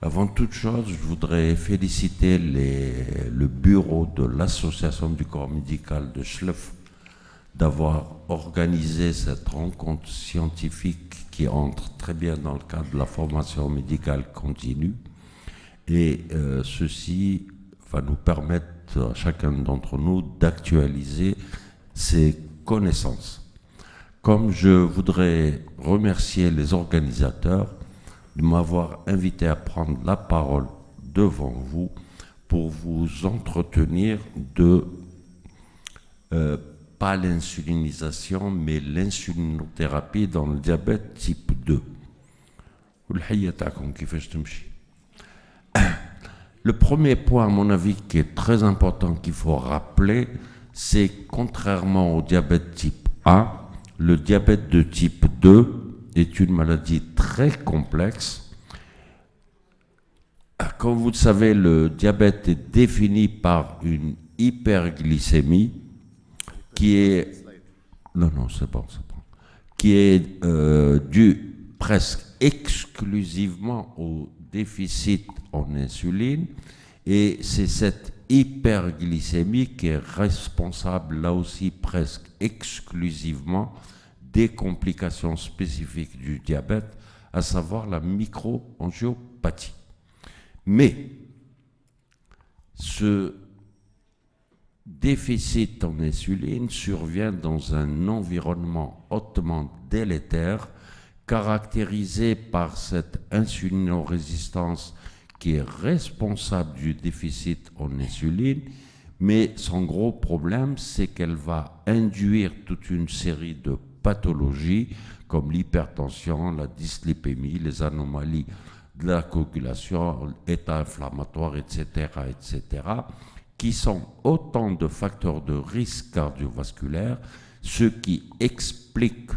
Avant toute chose, je voudrais féliciter le bureau de l'Association du corps médical de Schleff d'avoir organisé cette rencontre scientifique qui entre très bien dans le cadre de la formation médicale continue. Et ceci va nous permettre à chacun d'entre nous d'actualiser ses connaissances. Comme je voudrais remercier les organisateurs de m'avoir invité à prendre la parole devant vous pour vous entretenir de, pas l'insulinisation, mais l'insulinothérapie dans le diabète type 2. Le premier point, à mon avis, qui est très important qu'il faut rappeler, c'est contrairement au diabète type 1, le diabète de type 2 est une maladie très complexe. Comme vous le savez, le diabète est défini par une hyperglycémie qui est... Non, c'est bon. Qui est due presque exclusivement au déficit en insuline, et c'est cette hyperglycémie qui est responsable là aussi presque exclusivement des complications spécifiques du diabète, à savoir la microangiopathie. Mais ce déficit en insuline survient dans un environnement hautement délétère, caractérisé par cette insulinorésistance qui est responsable du déficit en insuline, mais son gros problème, c'est qu'elle va induire toute une série de pathologies comme l'hypertension, la dyslipémie, les anomalies de la coagulation, état inflammatoire, etc., qui sont autant de facteurs de risque cardiovasculaire, ce qui explique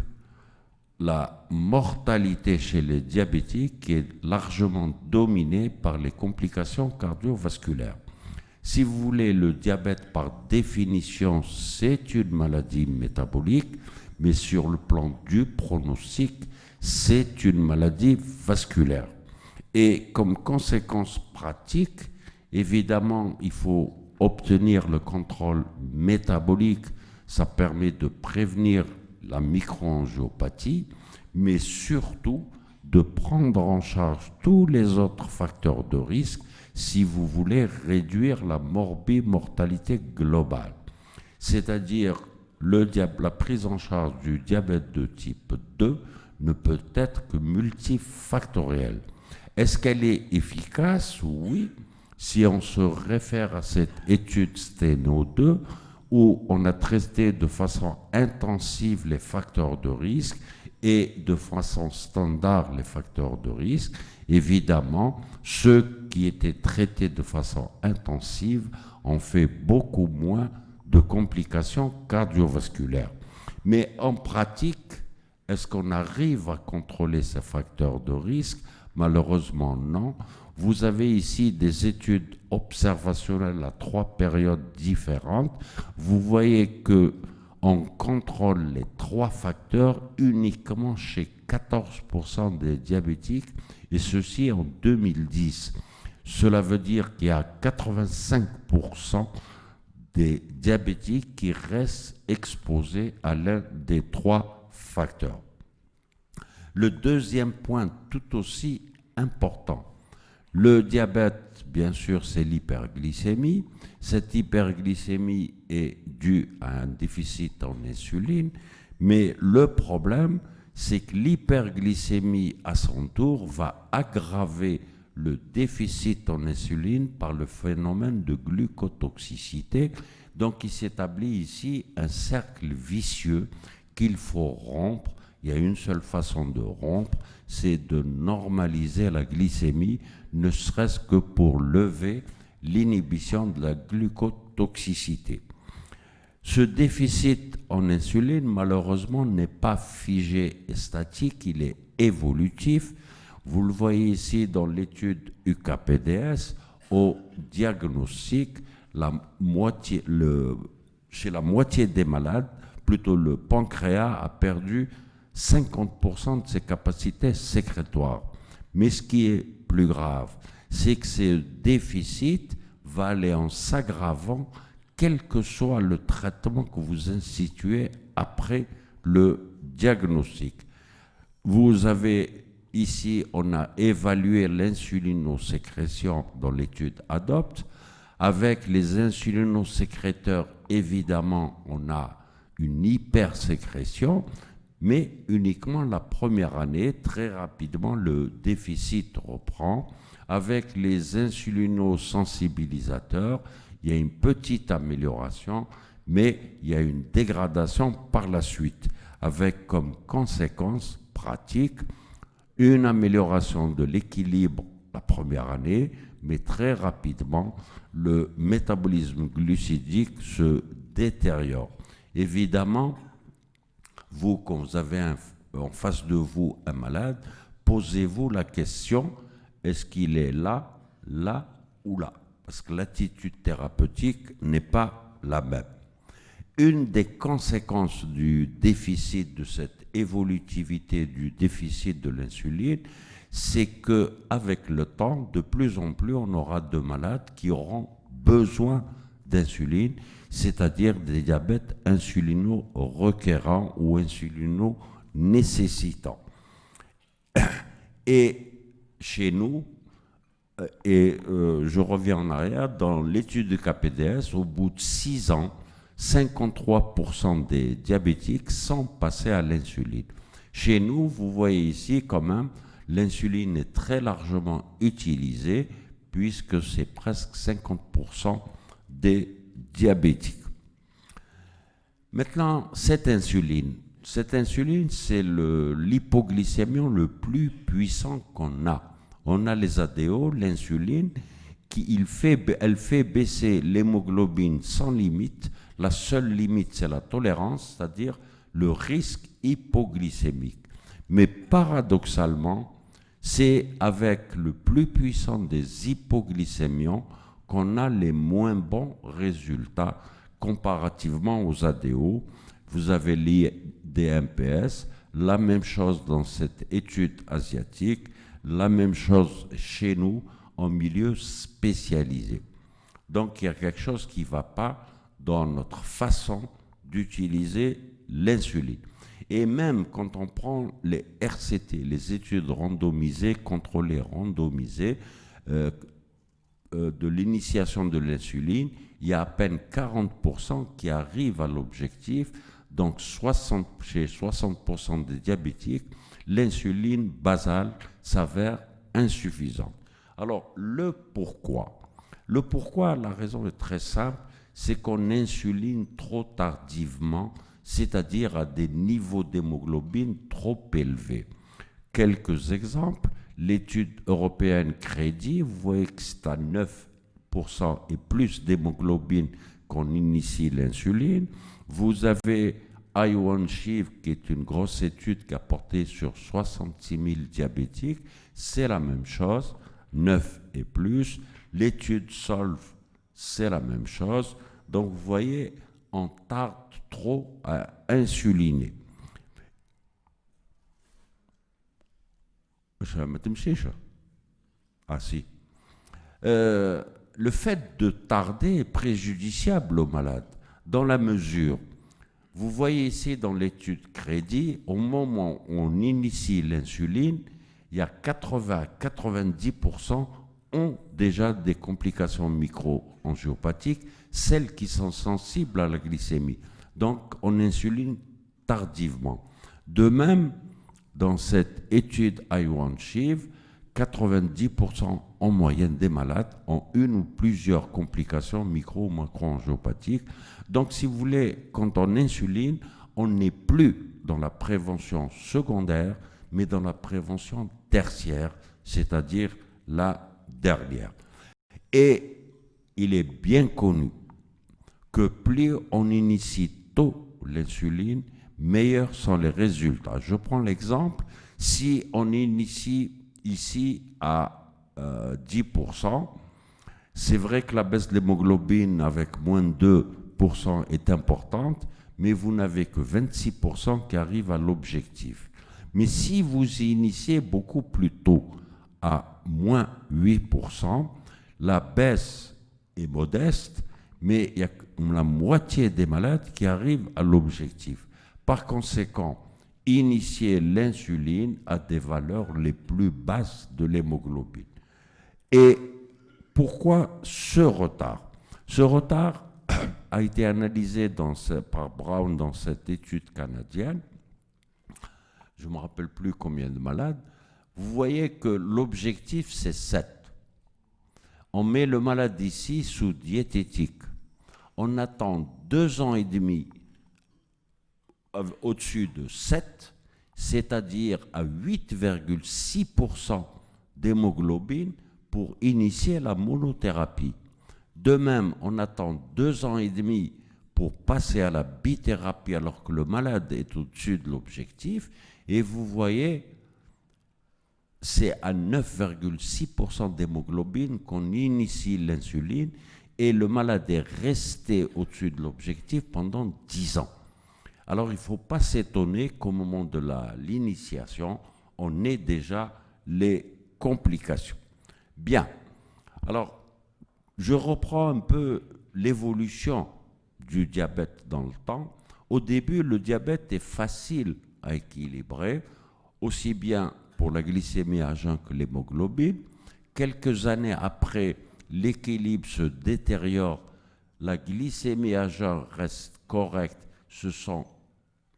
la mortalité chez les diabétiques qui est largement dominée par les complications cardiovasculaires. Si vous voulez, le diabète, par définition, c'est une maladie métabolique, mais sur le plan du pronostic, c'est une maladie vasculaire. Et comme conséquence pratique, évidemment, il faut obtenir le contrôle métabolique. Ça permet de prévenir la microangiopathie, mais surtout de prendre en charge tous les autres facteurs de risque si vous voulez réduire la morbimortalité globale. C'est-à-dire la prise en charge du diabète de type 2 ne peut être que multifactorielle. Est-ce qu'elle est efficace? Oui, si on se réfère à cette étude Steno 2, où on a traité de façon intensive les facteurs de risque et de façon standard les facteurs de risque. Évidemment, ceux qui étaient traités de façon intensive ont fait beaucoup moins de complications cardiovasculaires. Mais en pratique, est-ce qu'on arrive à contrôler ces facteurs de risque? Malheureusement, non. Vous avez ici des études observationnelles à 3 périodes différentes. Vous voyez qu'on contrôle les 3 facteurs uniquement chez 14% des diabétiques, et ceci en 2010. Cela veut dire qu'il y a 85% des diabétiques qui restent exposés à l'un des 3 facteurs. Le deuxième point tout aussi important, le diabète, bien sûr, c'est l'hyperglycémie. Cette hyperglycémie est due à un déficit en insuline, mais le problème, c'est que l'hyperglycémie, à son tour, va aggraver le déficit en insuline par le phénomène de glucotoxicité. Donc, il s'établit ici un cercle vicieux qu'il faut rompre. Il y a une seule façon de rompre, c'est de normaliser la glycémie, ne serait-ce que pour lever l'inhibition de la glucotoxicité. Ce déficit en insuline, malheureusement, n'est pas figé et statique, il est évolutif. Vous le voyez ici dans l'étude UKPDS, au diagnostic, chez la moitié des malades, plutôt le pancréas a perdu 50% de ses capacités sécrétoires. Mais ce qui est plus grave, c'est que ce déficit va aller en s'aggravant quel que soit le traitement que vous instituez après le diagnostic. Vous avez ici, on a évalué l'insulinosécrétion dans l'étude ADOPT. Avec les insulinosécréteurs, évidemment, on a une hypersécrétion, mais uniquement la première année. Très rapidement, le déficit reprend. Avec les insulinosensibilisateurs, il y a une petite amélioration, mais il y a une dégradation par la suite, avec comme conséquence pratique une amélioration de l'équilibre la première année, mais très rapidement, le métabolisme glucidique se détériore. Évidemment, vous, quand vous avez en face de vous un malade, posez-vous la question, est-ce qu'il est là, là ou là? Parce que l'attitude thérapeutique n'est pas la même. Une des conséquences du déficit, de cette évolutivité du déficit de l'insuline, c'est qu'avec le temps, de plus en plus, on aura de malades qui auront besoin d'insuline, c'est-à-dire des diabètes insulino-requérants ou insulino-nécessitants. Et chez nous, je reviens en arrière, dans l'étude de KPDS, au bout de 6 ans, 53% des diabétiques sont passés à l'insuline. Chez nous, vous voyez ici quand même, l'insuline est très largement utilisée puisque c'est presque 50% des diabétiques. Maintenant, cette insuline, c'est l'hypoglycémion le plus puissant qu'on a. On a les ADO, l'insuline, elle fait baisser l'hémoglobine sans limite. La seule limite, c'est la tolérance, c'est-à-dire le risque hypoglycémique. Mais paradoxalement, c'est avec le plus puissant des hypoglycémions qu'on a les moins bons résultats comparativement aux ADO. Vous avez l'IDMPS, la même chose dans cette étude asiatique, la même chose chez nous en milieu spécialisé. Donc il y a quelque chose qui ne va pas dans notre façon d'utiliser l'insuline. Et même quand on prend les RCT, les études randomisées, contrôlées randomisées, de l'initiation de l'insuline, il y a à peine 40% qui arrivent à l'objectif. Donc chez 60% des diabétiques, l'insuline basale s'avère insuffisante. Alors le pourquoi, la raison est très simple, c'est qu'on insuline trop tardivement, c'est-à-dire à des niveaux d'hémoglobine trop élevés. Quelques exemples, l'étude européenne Crédit, vous voyez que c'est à 9% et plus d'hémoglobine qu'on initie l'insuline. Vous avez I1Shiv, qui est une grosse étude qui a porté sur 66 000 diabétiques, c'est la même chose, 9 et plus. L'étude Solve, c'est la même chose. Donc vous voyez, on tarde trop à insuliner. Ah si. Le fait de tarder est préjudiciable aux malades, dans la mesure, vous voyez ici dans l'étude Crédit, au moment où on initie l'insuline, il y a 80 à 90% ont déjà des complications micro-angiopathiques, celles qui sont sensibles à la glycémie. Donc, on insuline tardivement. De même, dans cette étude I1Shiv, 90% en moyenne des malades ont une ou plusieurs complications micro- ou macro-angiopathiques. Donc, si vous voulez, quand on insuline, on n'est plus dans la prévention secondaire, mais dans la prévention tertiaire, c'est-à-dire la dernière. Et il est bien connu que plus on initie tôt l'insuline, meilleurs sont les résultats. Je prends l'exemple, si on initie ici à 10%, c'est vrai que la baisse de l'hémoglobine avec moins de 2% est importante, mais vous n'avez que 26% qui arrivent à l'objectif. Mais si vous initiez beaucoup plus tôt, à moins 8%. La baisse est modeste, mais il y a la moitié des malades qui arrivent à l'objectif. Par conséquent, initier l'insuline à des valeurs les plus basses de l'hémoglobine. Et pourquoi ce retard? Ce retard a été analysé par Brown dans cette étude canadienne. Je ne me rappelle plus combien de malades. Vous voyez que l'objectif, c'est 7. On met le malade ici sous diététique. On attend 2 ans et demi au-dessus de 7, c'est-à-dire à 8,6% d'hémoglobine pour initier la monothérapie. De même, on attend 2 ans et demi pour passer à la bithérapie alors que le malade est au-dessus de l'objectif. Et vous voyez, c'est à 9,6% d'hémoglobine qu'on initie l'insuline et le malade est resté au-dessus de l'objectif pendant 10 ans. Alors, il ne faut pas s'étonner qu'au moment de l'initiation, on ait déjà les complications. Bien. Alors, je reprends un peu l'évolution du diabète dans le temps. Au début, le diabète est facile à équilibrer, aussi bien pour la glycémie à jeun que l'hémoglobine. Quelques années après, l'équilibre se détériore, la glycémie à jeun reste correcte, ce sont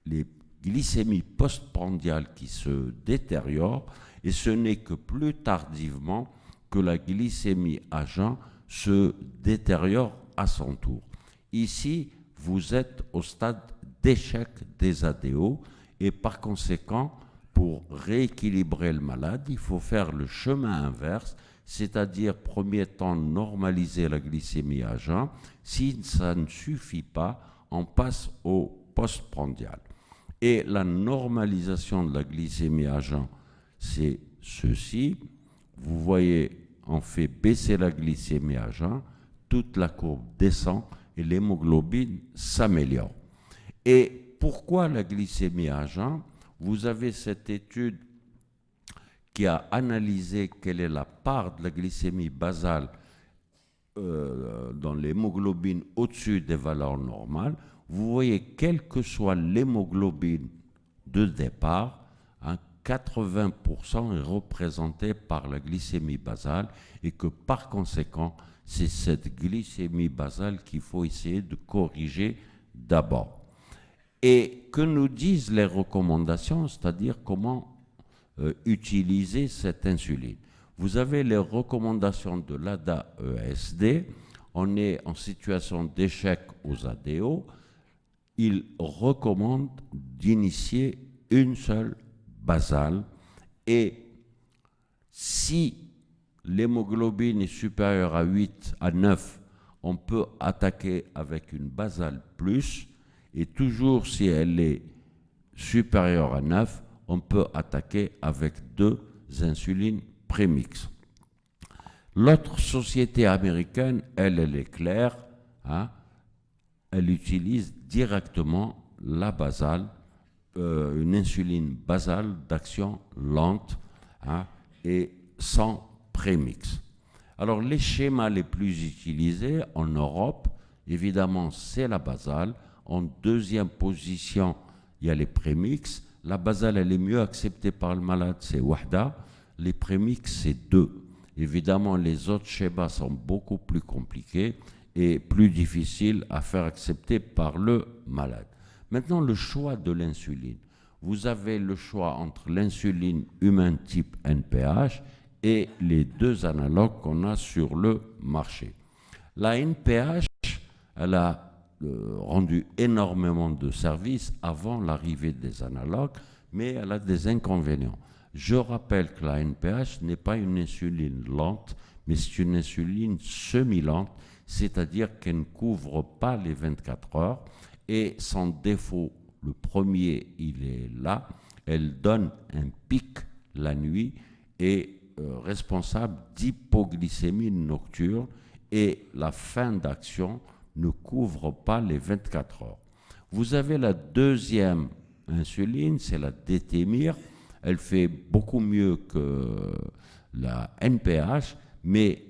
les glycémies postprandiales qui se détériorent et ce n'est que plus tardivement que la glycémie à jeun se détériore à son tour. Ici, vous êtes au stade d'échec des ADO et par conséquent, pour rééquilibrer le malade, il faut faire le chemin inverse, c'est-à-dire, premier temps, normaliser la glycémie à jeun. Si ça ne suffit pas, on passe au postprandial. Et la normalisation de la glycémie à jeun, c'est ceci. Vous voyez, on fait baisser la glycémie à jeun, toute la courbe descend et l'hémoglobine s'améliore. Et pourquoi la glycémie à jeun? Vous avez cette étude qui a analysé quelle est la part de la glycémie basale dans l'hémoglobine au-dessus des valeurs normales. Vous voyez, quelle que soit l'hémoglobine de départ, 80% est représenté par la glycémie basale et que par conséquent, c'est cette glycémie basale qu'il faut essayer de corriger d'abord. Et que nous disent les recommandations, c'est-à-dire comment utiliser cette insuline? Vous avez les recommandations de l'ADA-ESD, on est en situation d'échec aux ADO, il recommande d'initier une seule basale et si l'hémoglobine est supérieure à 8, à 9, on peut attaquer avec une basale plus et toujours si elle est supérieure à 9, on peut attaquer avec 2 insulines prémix. L'autre société américaine, elle est claire, elle utilise directement la basale, une insuline basale d'action lente et sans prémix. Alors les schémas les plus utilisés en Europe, évidemment, c'est la basale. En deuxième position, il y a les prémix. La basale, elle est mieux acceptée par le malade, c'est Wahda. Les prémix, c'est 2. Évidemment, les autres schémas sont beaucoup plus compliqués et plus difficiles à faire accepter par le malade. Maintenant, le choix de l'insuline. Vous avez le choix entre l'insuline humain type NPH et les 2 analogues qu'on a sur le marché. La NPH, elle a rendu énormément de services avant l'arrivée des analogues, mais elle a des inconvénients. Je rappelle que la NPH n'est pas une insuline lente, mais c'est une insuline semi-lente, c'est-à-dire qu'elle ne couvre pas les 24 heures et son défaut, le premier, il est là, elle donne un pic la nuit et responsable d'hypoglycémie nocturne et la fin d'action ne couvre pas les 24 heures. Vous avez la deuxième insuline, c'est la Détémir. Elle fait beaucoup mieux que la NPH, mais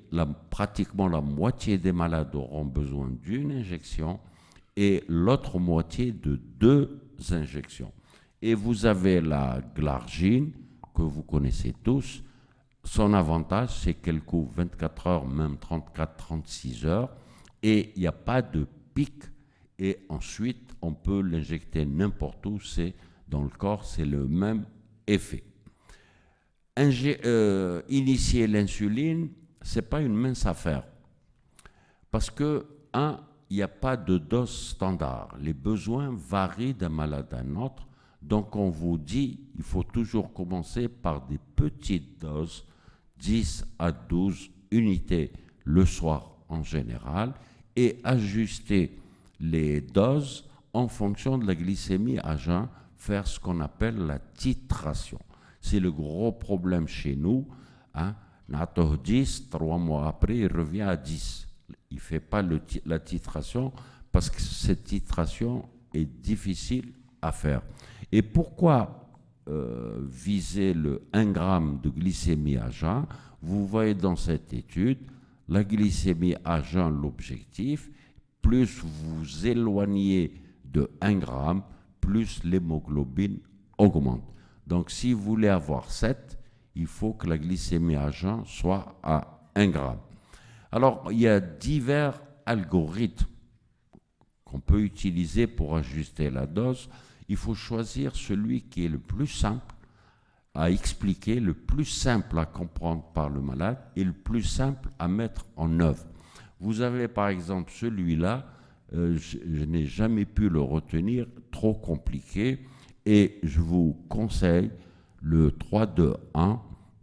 pratiquement la moitié des malades auront besoin d'une injection et l'autre moitié de 2 injections. Et vous avez la glargine, que vous connaissez tous. Son avantage, c'est qu'elle couvre 24 heures, même 34-36 heures, et il n'y a pas de pic. Et ensuite, on peut l'injecter n'importe où, c'est dans le corps, c'est le même effet. Initier l'insuline, ce n'est pas une mince affaire. Parce que, il n'y a pas de dose standard. Les besoins varient d'un malade à un autre. Donc, on vous dit, il faut toujours commencer par des petites doses, 10 à 12 unités le soir en général, et ajuster les doses en fonction de la glycémie à jeun, faire ce qu'on appelle la titration. C'est le gros problème chez nous. Nato 10, 3 mois après, il revient à 10. Il ne fait pas la titration parce que cette titration est difficile à faire. Et pourquoi viser le 1 g de glycémie à jeun? Vous voyez dans cette étude, la glycémie à jeun, l'objectif, plus vous éloignez de 1 g, plus l'hémoglobine augmente. Donc si vous voulez avoir 7, il faut que la glycémie à jeun soit à 1 g. Alors, il y a divers algorithmes qu'on peut utiliser pour ajuster la dose. Il faut choisir celui qui est le plus simple à expliquer, le plus simple à comprendre par le malade et le plus simple à mettre en œuvre. Vous avez par exemple celui-là, je n'ai jamais pu le retenir, trop compliqué, et je vous conseille le 3-2-1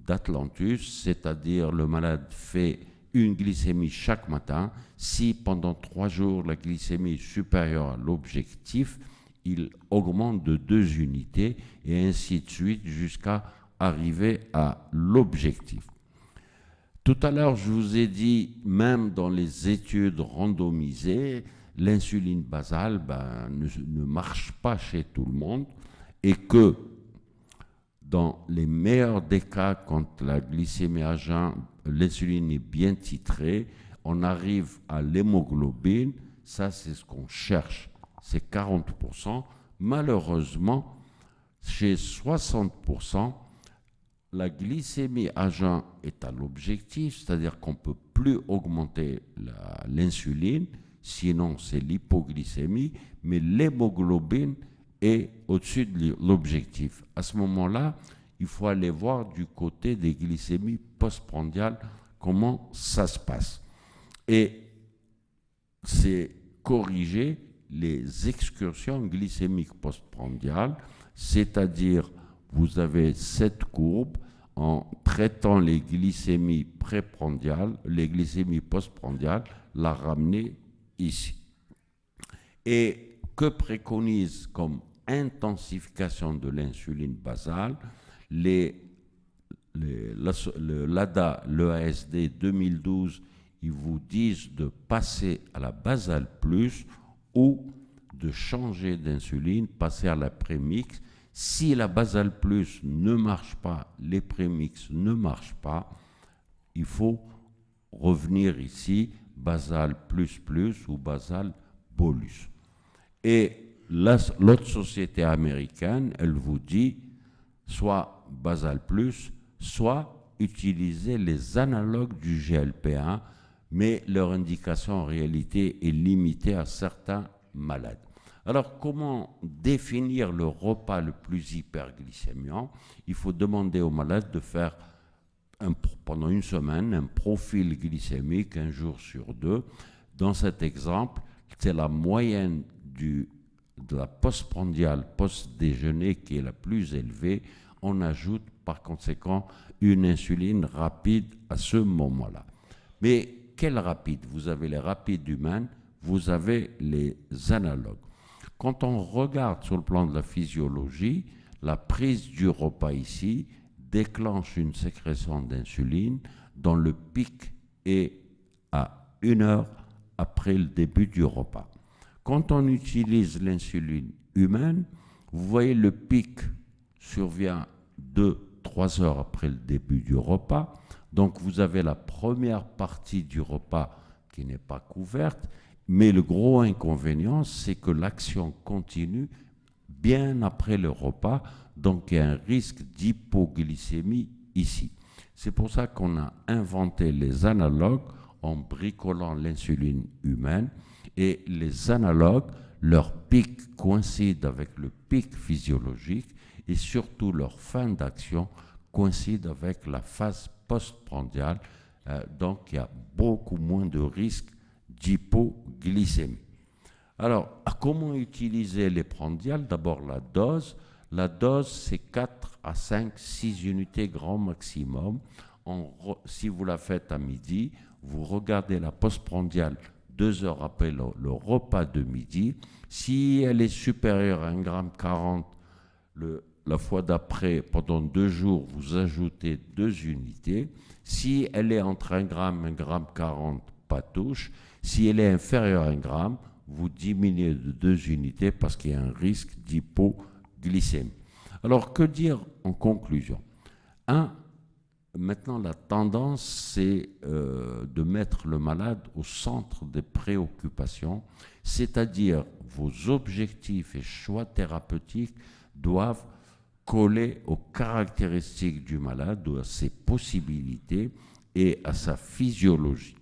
d'Atlantus, c'est-à-dire le malade fait une glycémie chaque matin. Si pendant 3 jours la glycémie est supérieure à l'objectif, il augmente de 2 unités et ainsi de suite jusqu'à arriver à l'objectif. Tout à l'heure, je vous ai dit, même dans les études randomisées, l'insuline basale ne marche pas chez tout le monde et que dans les meilleurs des cas, quand la glycémie à jeun, l'insuline est bien titrée, on arrive à l'hémoglobine, ça c'est ce qu'on cherche, c'est 40%. Malheureusement, chez 60%, la glycémie à jeun est à l'objectif, c'est-à-dire qu'on ne peut plus augmenter l'insuline, sinon c'est l'hypoglycémie, mais l'hémoglobine est au-dessus de l'objectif. À ce moment-là, il faut aller voir du côté des glycémies postprandiales comment ça se passe. Et c'est corriger les excursions glycémiques postprandiales, c'est-à-dire vous avez cette courbe en traitant les glycémies préprandiales, les glycémies postprandiales, la ramener ici. Et que préconise comme intensification de l'insuline basale l'ADA, l'EASD 2012, ils vous disent de passer à la basale plus ou de changer d'insuline, passer à la prémix. Si la basale plus ne marche pas, les prémix ne marchent pas, il faut revenir ici, basale plus plus ou basale bolus. Et l'autre société américaine, elle vous dit soit basale plus, soit utiliser les analogues du GLP-1, mais leur indication en réalité est limitée à certains malades. Alors, comment définir le repas le plus hyperglycémiant? Il faut demander aux malades de faire pendant une semaine un profil glycémique 1 jour sur 2. Dans cet exemple, c'est la moyenne de la postprandiale post-déjeuner qui est la plus élevée. On ajoute par conséquent une insuline rapide à ce moment-là. Mais quelle rapide? Vous avez les rapides humaines, vous avez les analogues. Quand on regarde sur le plan de la physiologie, la prise du repas ici déclenche une sécrétion d'insuline dont le pic est à 1 heure après le début du repas. Quand on utilise l'insuline humaine, vous voyez le pic survient 2-3 heures après le début du repas. Donc vous avez la première partie du repas qui n'est pas couverte, mais le gros inconvénient, c'est que l'action continue bien après le repas, donc il y a un risque d'hypoglycémie ici. C'est pour ça qu'on a inventé les analogues en bricolant l'insuline humaine, et les analogues, leur pic coïncide avec le pic physiologique et surtout leur fin d'action coïncide avec la phase postprandiale, donc il y a beaucoup moins de risques d'hypoglycémie. Alors, comment utiliser les prandiales? D'abord la dose. La dose, c'est 4 à 5, 6 unités grand maximum. Si vous la faites à midi, vous regardez la postprandiale 2 heures après le repas de midi. Si elle est supérieure à 1,40 g, la fois d'après, pendant 2 jours, vous ajoutez 2 unités. Si elle est entre 1 g et 1,40 g, pas touche. Si elle est inférieure à 1 g, vous diminuez de 2 unités parce qu'il y a un risque d'hypoglycémie. Alors, que dire en conclusion? Maintenant, la tendance, c'est de mettre le malade au centre des préoccupations, c'est-à-dire vos objectifs et choix thérapeutiques doivent coller aux caractéristiques du malade, à ses possibilités et à sa physiologie.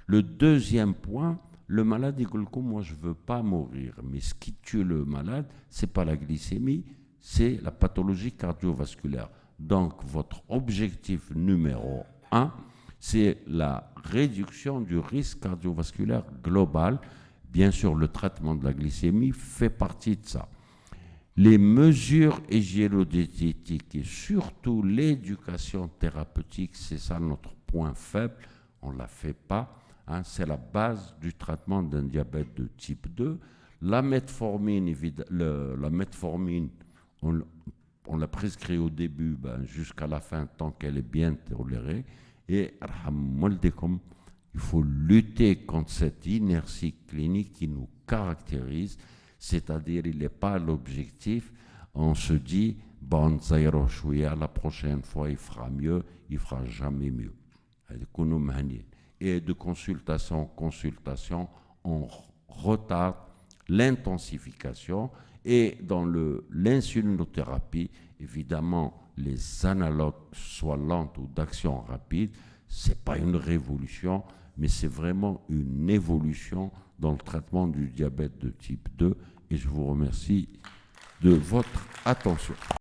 Le deuxième point, le malade dit que moi je ne veux pas mourir, mais ce qui tue le malade, ce n'est pas la glycémie, c'est la pathologie cardiovasculaire. Donc votre objectif numéro 1, c'est la réduction du risque cardiovasculaire global. Bien sûr, le traitement de la glycémie fait partie de ça. Les mesures hygiéno-diététiques et surtout l'éducation thérapeutique, c'est ça notre point faible, on ne la fait pas. C'est la base du traitement d'un diabète de type 2. La metformine, on l'a prescrit au début jusqu'à la fin tant qu'elle est bien tolérée. Et il faut lutter contre cette inertie clinique qui nous caractérise, c'est-à-dire il n'est pas l'objectif. On se dit, la prochaine fois il fera mieux, il ne fera jamais mieux. Et de consultation en consultation, on retarde l'intensification. Et dans l'insulinothérapie, évidemment, les analogues, soit lentes ou d'action rapide, ce n'est pas une révolution, mais c'est vraiment une évolution dans le traitement du diabète de type 2. Et je vous remercie de votre attention.